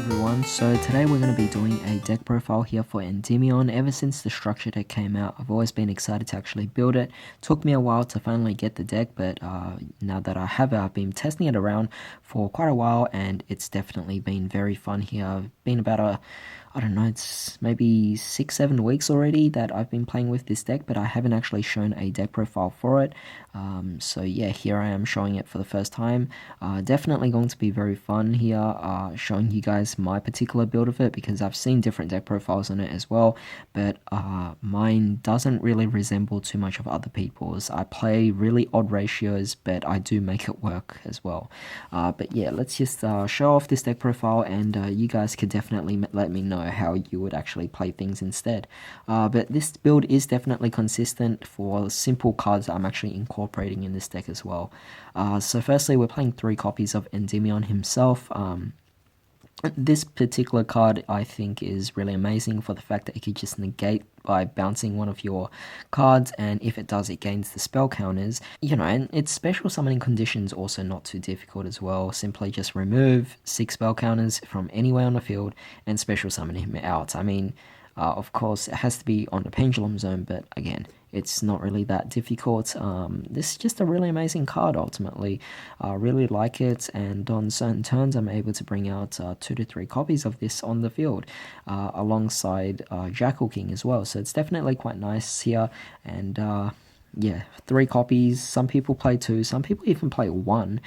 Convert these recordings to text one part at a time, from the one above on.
everyone, so today we're going to be doing a deck profile here for Endymion. Ever since the structure deck came out, I've always been excited to actually build it. Took me a while to finally get the deck, but now that I have it, I've been testing it around for quite a while and it's definitely been very fun here. I've been about I don't know, it's maybe 6-7 weeks already that I've been playing with this deck, but I haven't actually shown a deck profile for it. So yeah, here I am showing it for the first time. Definitely going to be very fun here, showing you guys my particular build of it, because I've seen different deck profiles on it as well, but mine doesn't really resemble too much of other people's. I play really odd ratios, but I do make it work as well. But yeah, let's just show off this deck profile, and you guys could definitely let me know how you would actually play things instead. But this build is definitely consistent for simple cards that I'm actually incorporating in this deck as well. So firstly, we're playing 3 copies of Endymion himself. This particular card I think is really amazing for the fact that it could just negate by bouncing one of your cards, and if it does, it gains the spell counters, and its special summoning conditions also not too difficult as well. Simply just remove 6 spell counters from anywhere on the field and special summon him out. I mean, of course, it has to be on the pendulum zone, but again, it's not really that difficult. This is just a really amazing card ultimately. I really like it, and on certain turns I'm able to bring out 2 to 3 copies of this on the field alongside Jackal King as well, so it's definitely quite nice here. And yeah, 3 copies. Some people play 2, some people even play 1,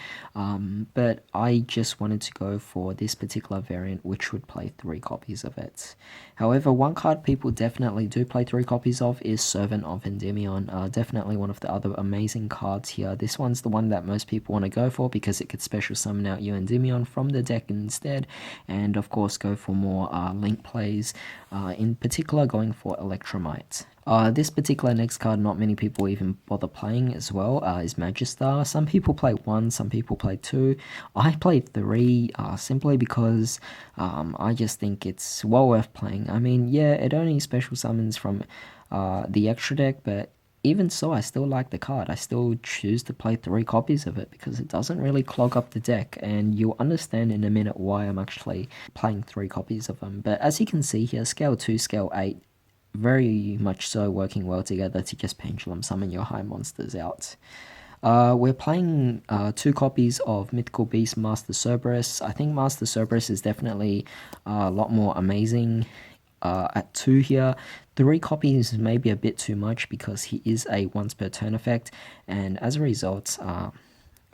but I just wanted to go for this particular variant, which would play 3 copies of it. However, one card people definitely do play 3 copies of is Servant of Endymion. Definitely one of the other amazing cards here. This one's the one that most people want to go for because it could special summon out your Endymion from the deck instead, and of course go for more link plays, in particular going for Electromite. This particular next card, not many people even bother playing as well, is Magistar. Some people play 1, some people play 2. I play 3 simply because I just think it's well worth playing. I mean, yeah, it only special summons from the extra deck, but even so, I still like the card. I still choose to play 3 copies of it because it doesn't really clog up the deck, and you'll understand in a minute why I'm actually playing 3 copies of them. But as you can see here, scale 2, scale 8, very much so working well together to just pendulum summon your high monsters out. We're playing 2 copies of Mythical Beast Master Cerberus. I think Master Cerberus is definitely a lot more amazing at 2 here. 3 copies may be a bit too much because he is a once per turn effect, and as a result,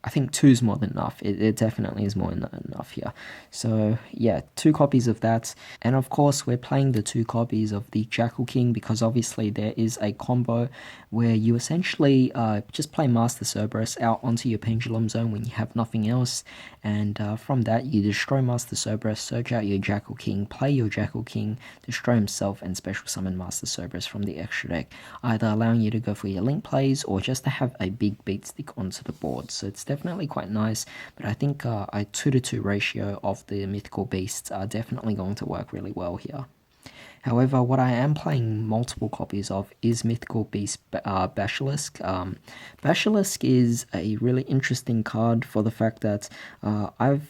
I think 2 is more than enough. It definitely is more than enough here. So yeah, 2 copies of that. And of course, we're playing the 2 copies of the Jackal King because obviously there is a combo where you essentially just play Master Cerberus out onto your pendulum zone when you have nothing else. And from that, you destroy Master Cerberus, search out your Jackal King, play your Jackal King, destroy himself, and special summon Master Cerberus from the extra deck, either allowing you to go for your link plays or just to have a big beat stick onto the board. So it's definitely quite nice, but I think a 2-to-2 ratio of the mythical beasts are definitely going to work really well here. However, what I am playing multiple copies of is Mythical Beast Basilisk. Basilisk is a really interesting card for the fact that I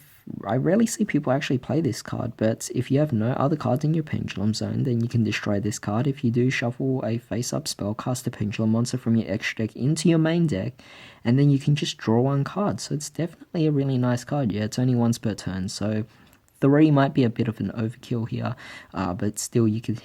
rarely see people actually play this card, but if you have no other cards in your pendulum zone, then you can destroy this card. If you do, shuffle a face-up spell, cast a pendulum monster from your extra deck into your main deck, and then you can just draw 1 card. So it's definitely a really nice card. Yeah, it's only once per turn, so 3 might be a bit of an overkill here, but still you could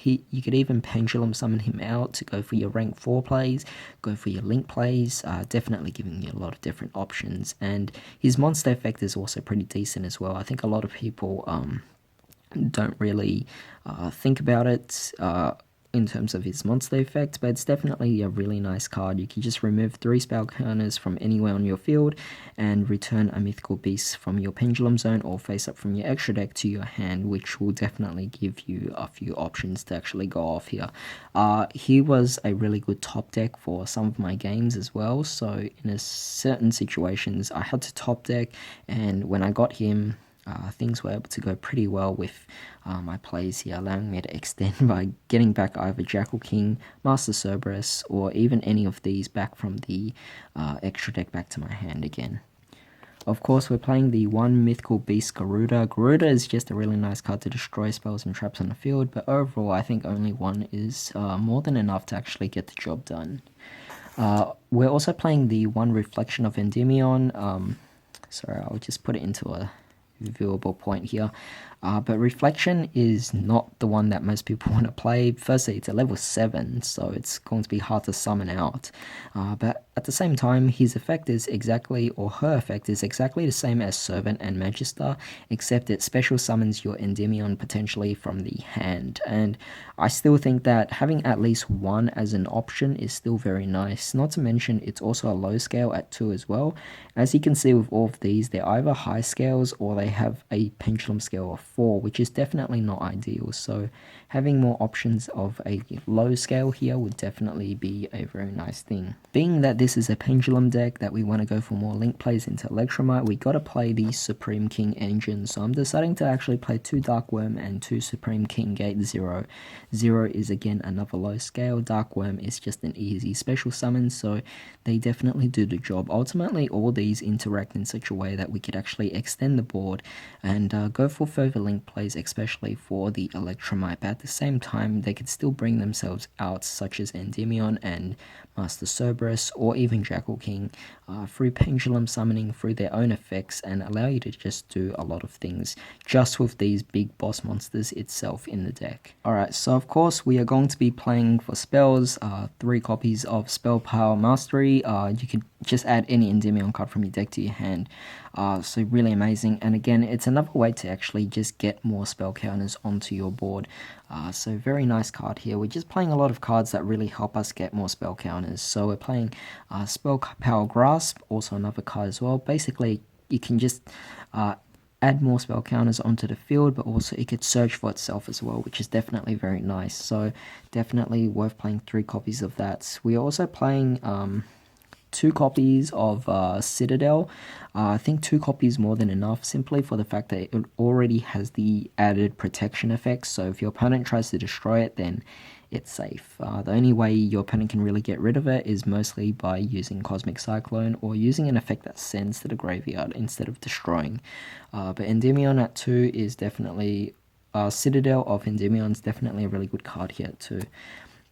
even pendulum summon him out to go for your rank 4 plays, go for your link plays, definitely giving you a lot of different options. And his monster effect is also pretty decent as well. I think a lot of people don't really think about it in terms of his monster effect, but it's definitely a really nice card. You can just remove 3 spell counters from anywhere on your field and return a mythical beast from your pendulum zone or face up from your extra deck to your hand, which will definitely give you a few options to actually go off here. He was a really good top deck for some of my games as well, so in certain situations I had to top deck, and when I got him, things were able to go pretty well with my plays here, allowing me to extend by getting back either Jackal King, Master Cerberus, or even any of these back from the extra deck back to my hand again. Of course, we're playing the 1 Mythical Beast Garuda. Garuda is just a really nice card to destroy spells and traps on the field, but overall I think only 1 is more than enough to actually get the job done. We're also playing the 1 Reflection of Endymion. Sorry, I'll just put it into a viewable point here. But Reflection is not the one that most people want to play. Firstly, it's a level 7, so it's going to be hard to summon out. But at the same time, his effect is exactly, or her effect is exactly the same as Servant and Magister, except it special summons your Endymion potentially from the hand. And I still think that having at least 1 as an option is still very nice. Not to mention, it's also a low scale at 2 as well. As you can see with all of these, they're either high scales or they have a pendulum scale of 4, which is definitely not ideal. So having more options of a low scale here would definitely be a very nice thing. Being that this is a pendulum deck that we want to go for more link plays into Electromite, we got to play the Supreme King engine. So I'm deciding to actually play 2 Dark Worm and 2 Supreme King Gate 0. 0 is again another low scale. Dark Worm is just an easy special summon, so they definitely do the job. Ultimately, all these interact in such a way that we could actually extend the board and go for further link plays, especially for the Electromite. But at the same time, they could still bring themselves out, such as Endymion and Master Cerberus, or even Jackal King, through pendulum summoning through their own effects, and allow you to just do a lot of things just with these big boss monsters itself in the deck. Alright, so of course we are going to be playing for spells, 3 copies of Spell Power Mastery. You can just add any Endymion card from your deck to your hand. So really amazing, and again, it's another way to actually just get more spell counters onto your board. So very nice card here. We're just playing a lot of cards that really help us get more spell counters. So we're playing Spell Power Grasp, also another card as well. Basically, you can just add more spell counters onto the field, but also it could search for itself as well, which is definitely very nice. So definitely worth playing 3 copies of that. We're also playing 2 copies of Citadel. I think 2 copies more than enough, simply for the fact that it already has the added protection effects. So if your opponent tries to destroy it, then it's safe. The only way your opponent can really get rid of it is mostly by using Cosmic Cyclone or using an effect that sends to the graveyard instead of destroying. But Endymion at 2 is definitely... Citadel of Endymion is definitely a really good card here too.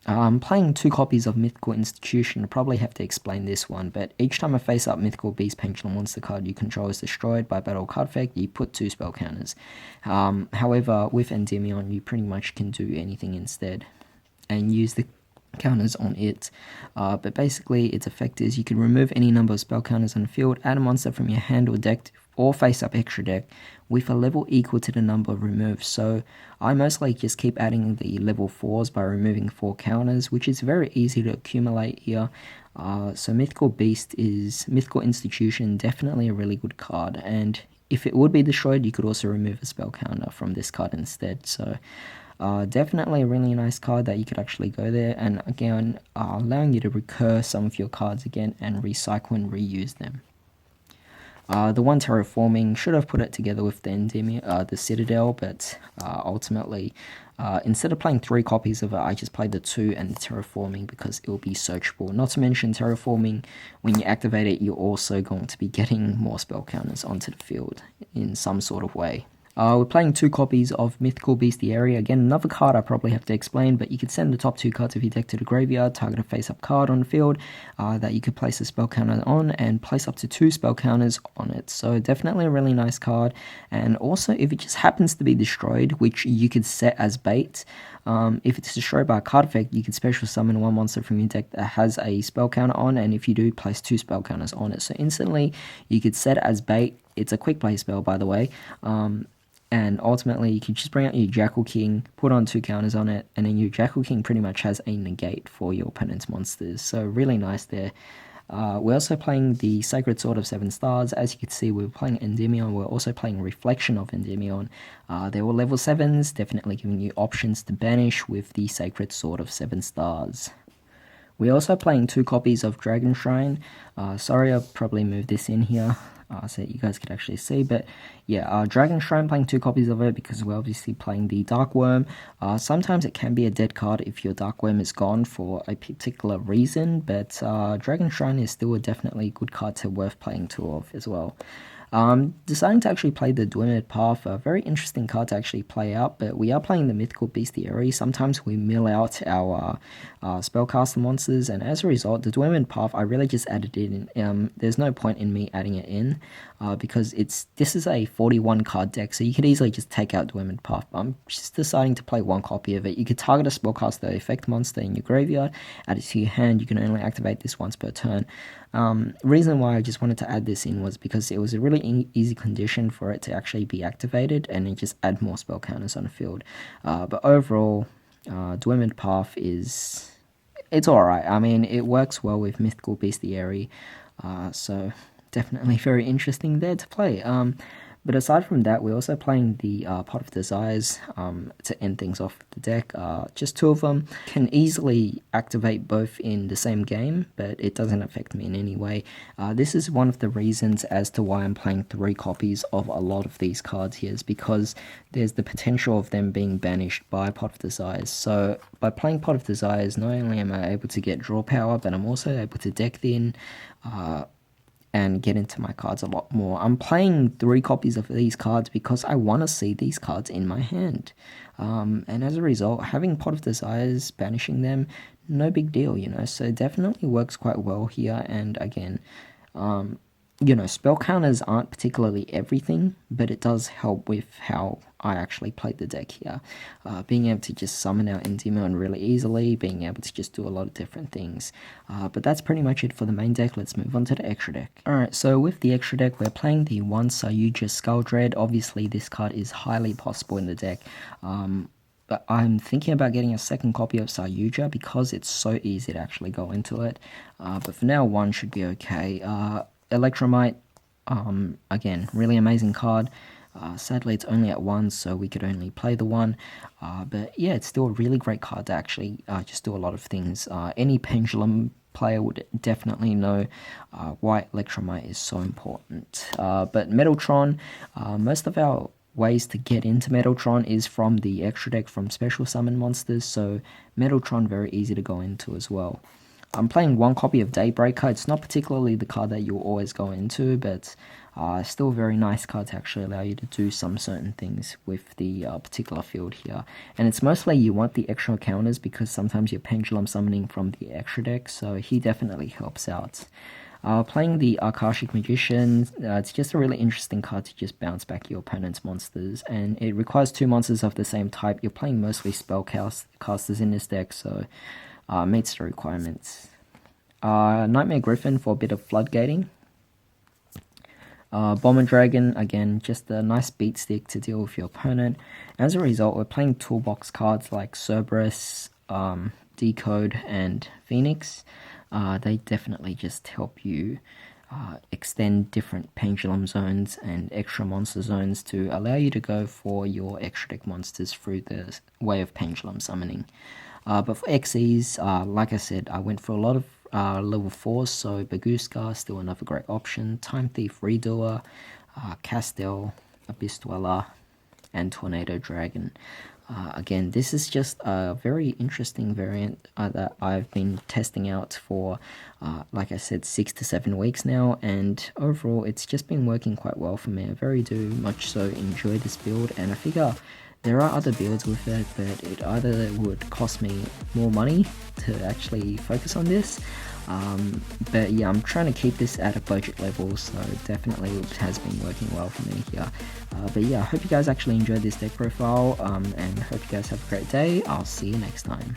I'm playing 2 copies of Mythical Institution. I probably have to explain this one, but each time a face-up Mythical Beast Pendulum monster card you control is destroyed by battle card effect, you put 2 spell counters. However, with Endymion, you pretty much can do anything instead and use the counters on it. But basically, its effect is you can remove any number of spell counters on the field, add a monster from your hand or deck, or face-up extra deck with a level equal to the number removed. So I mostly just keep adding the level 4s by removing 4 counters, which is very easy to accumulate here. So Mythical Institution, definitely a really good card, and if it would be destroyed, you could also remove a spell counter from this card instead. So definitely a really nice card that you could actually go there, and again, allowing you to recur some of your cards again and recycle and reuse them. The 1 Terraforming, should have put it together with the Endymion, the Citadel, but ultimately, instead of playing 3 copies of it, I just played the 2 and the Terraforming because it will be searchable. Not to mention, Terraforming, when you activate it, you're also going to be getting more spell counters onto the field in some sort of way. We're playing 2 copies of Mythical Bestiary. Again, another card I probably have to explain, but you could send the top 2 cards of your deck to the graveyard, target a face-up card on the field that you could place a spell counter on, and place up to 2 spell counters on it. So definitely a really nice card. And also, if it just happens to be destroyed, which you could set as bait, if it's destroyed by a card effect, you can special summon 1 monster from your deck that has a spell counter on, and if you do, place 2 spell counters on it. So instantly, you could set it as bait. It's a quick play spell, by the way. And ultimately, you can just bring out your Jackal King, put on 2 counters on it, and then your Jackal King pretty much has a negate for your opponent's monsters. So really nice there. We're also playing the Sacred Sword of 7 Stars. As you can see, we're playing Endymion. We're also playing Reflection of Endymion. They were level 7s, definitely giving you options to banish with the Sacred Sword of 7 Stars. We're also playing 2 copies of Dragon Shrine. Sorry, I'll probably move this in here so that you guys could actually see. But yeah, Dragon Shrine, playing 2 copies of it because we're obviously playing the Dark Worm. Sometimes it can be a dead card if your Dark Worm is gone for a particular reason, but Dragon Shrine is still a definitely good card to worth playing 2 of as well. Deciding to actually play the Dwemed Path, a very interesting card to actually play out, but we are playing the Mythical Bestiary. Sometimes we mill out our spellcaster monsters, and as a result, the Dwemed Path, I really just added it in. There's no point in me adding it in, because this is a 41 card deck, so you could easily just take out Dwemed Path. I'm just deciding to play one copy of it. You could target a spellcaster effect monster in your graveyard, add it to your hand. You can only activate this once per turn. Reason why I just wanted to add this in was because it was a really easy condition for it to actually be activated, and it just add more spell counters on the field. But overall, Dwemed Path it's alright. I mean, it works well with Mythical Bestiary, so definitely very interesting there to play. But aside from that, we're also playing the Pot of Desires to end things off the deck. Just two of them can easily activate both in the same game, but it doesn't affect me in any way. This is one of the reasons as to why I'm playing 3 copies of a lot of these cards here, is because there's the potential of them being banished by Pot of Desires. So by playing Pot of Desires, not only am I able to get draw power, but I'm also able to deck thin, and get into my cards a lot more. I'm playing 3 copies of these cards because I want to see these cards in my hand. And as a result, having Pot of Desires, banishing them, no big deal, so it definitely works quite well here. And again, spell counters aren't particularly everything, but it does help with how I actually played the deck here. Being able to just summon out Endymion really easily, being able to just do a lot of different things. But that's pretty much it for the main deck. Let's move on to the extra deck. Alright, so with the extra deck, we're playing the 1 Yugioh Skull Dread. Obviously, this card is highly possible in the deck. But I'm thinking about getting a second copy of Yugioh because it's so easy to actually go into it. But for now, 1 should be okay. Electromite, again, really amazing card. Sadly, it's only at 1, so we could only play the 1. But yeah, it's still a really great card to actually just do a lot of things. Any Pendulum player would definitely know why Electromite is so important. But Metaltron, most of our ways to get into Metaltron is from the extra deck from special summon monsters, so Metaltron very easy to go into as well. I'm playing 1 copy of Daybreaker. It's not particularly the card that you'll always go into, but still a very nice card to actually allow you to do some certain things with the particular field here. And it's mostly you want the extra counters because sometimes you're pendulum summoning from the extra deck, so he definitely helps out. Playing the Akashic Magician, it's just a really interesting card to just bounce back your opponent's monsters, and it requires 2 monsters of the same type. You're playing mostly spellcasters in this deck, so meets the requirements. Nightmare Griffin for a bit of floodgating. Bomber Dragon, again, just a nice beat stick to deal with your opponent. As a result, we're playing toolbox cards like Cerberus, Decode, and Phoenix. They definitely just help you extend different pendulum zones and extra monster zones to allow you to go for your extra deck monsters through the way of pendulum summoning. But for XEs, like I said, I went for a lot of level 4s, so Baguska, still another great option, Time Thief Redoer, Castel, Abyss Dweller, and Tornado Dragon. Again, this is just a very interesting variant that I've been testing out for, like I said, 6 to 7 weeks now, and overall it's just been working quite well for me. I very much so enjoy this build, and I figure there are other builds with it, but it either would cost me more money to actually focus on this, but yeah, I'm trying to keep this at a budget level, so definitely it has been working well for me here. But yeah, I hope you guys actually enjoyed this deck profile, and hope you guys have a great day. I'll see you next time.